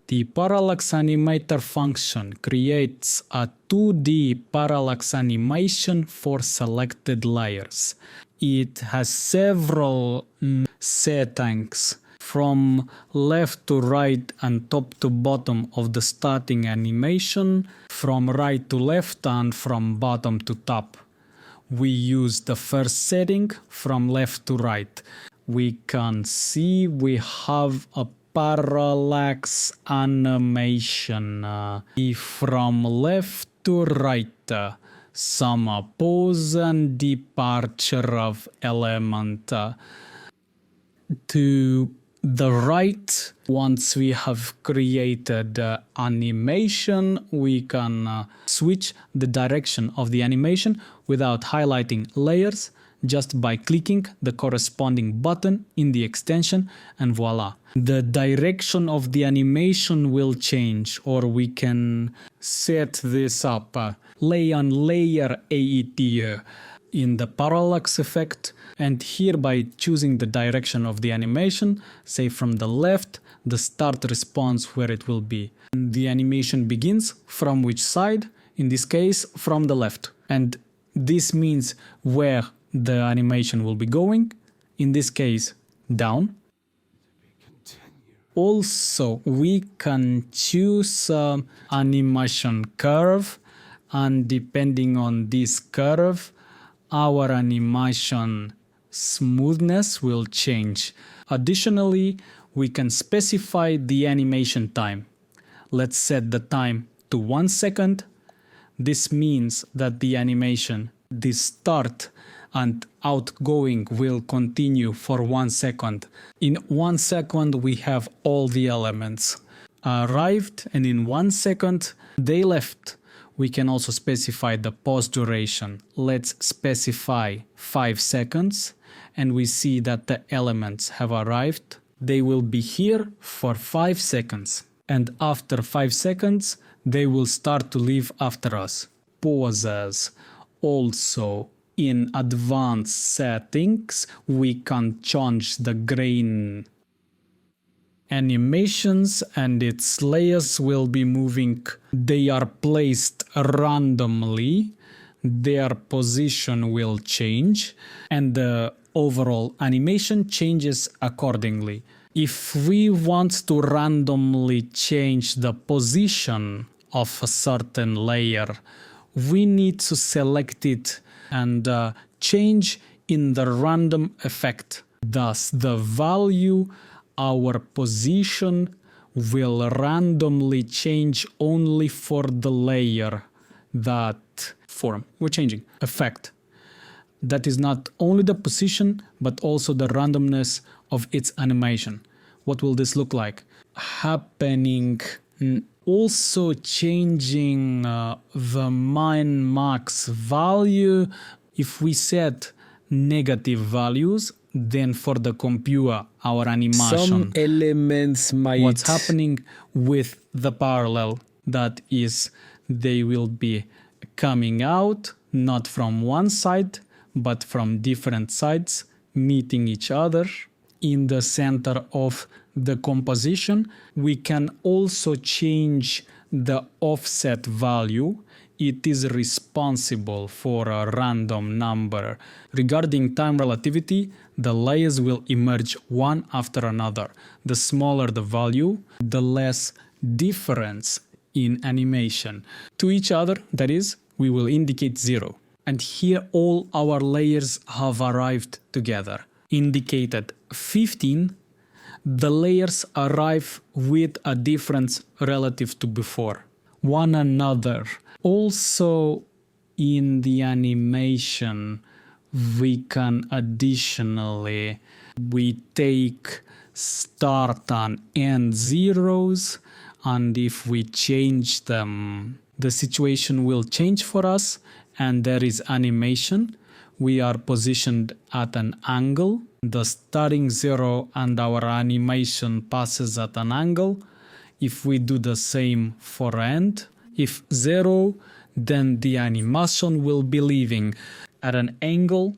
The Parallax Animator function creates a 2D parallax animation for selected layers. It has several settings from left to right and top to bottom of the starting animation, from right to left and from bottom to top. We use the first setting from left to right. We can see we have a parallax animation from left to right, some pose and departure of element. To the right, once we have created animation, we can switch the direction of the animation without highlighting layers, just by clicking the corresponding button in the extension, and voila. The direction of the animation will change, or we can set this up. Lay on layer AE2 in the parallax effect, and here by choosing the direction of the animation, say from the left, the start response where it will be. The animation begins from which side? In this case, from the left. And this means where the animation will be going, in this case down. Also, we can choose animation curve, and depending on this curve, our animation smoothness will change. Additionally, we can specify the animation time. Let's set the time to 1 second. This means that the animation, the start and outgoing, will continue for 1 second. In 1 second we have all the elements arrived, and in 1 second they left. We can also specify the pause duration. Let's specify 5 seconds, and we see that the elements have arrived. They will be here for 5 seconds, and after 5 seconds they will start to leave after us. Pauses. Also, in advanced settings, we can change the grain. Animations and its layers will be moving. They are placed randomly. Their position will change, and the overall animation changes accordingly. If we want to randomly change the position of a certain layer, we need to select it and change in the random effect. Thus, the value, our position, will randomly change only for the layer that form we're changing. Effect. That is not only the position, but also the randomness of its animation. What will this look like? Happening. Also changing the min max value. If we set negative values, then for the computer, our animation, some elements might... What's happening with the parallel, that is, they will be coming out not from one side, but from different sides, meeting each other in the center of the composition. We can also change the offset value. It is responsible for a random number. Regarding time relativity, the layers will emerge one after another. The smaller the value, the less difference in animation. To each other, that is, we will indicate 0. And here all our layers have arrived together. Indicated 15, the layers arrive with a difference relative to before one another. Also, in the animation, we can additionally, we take start and end zeros, and if we change them, the situation will change for us, and there is animation. We are positioned at an angle. The starting 0 and our animation passes at an angle. If we do the same for end, if 0, then the animation will be leaving at an angle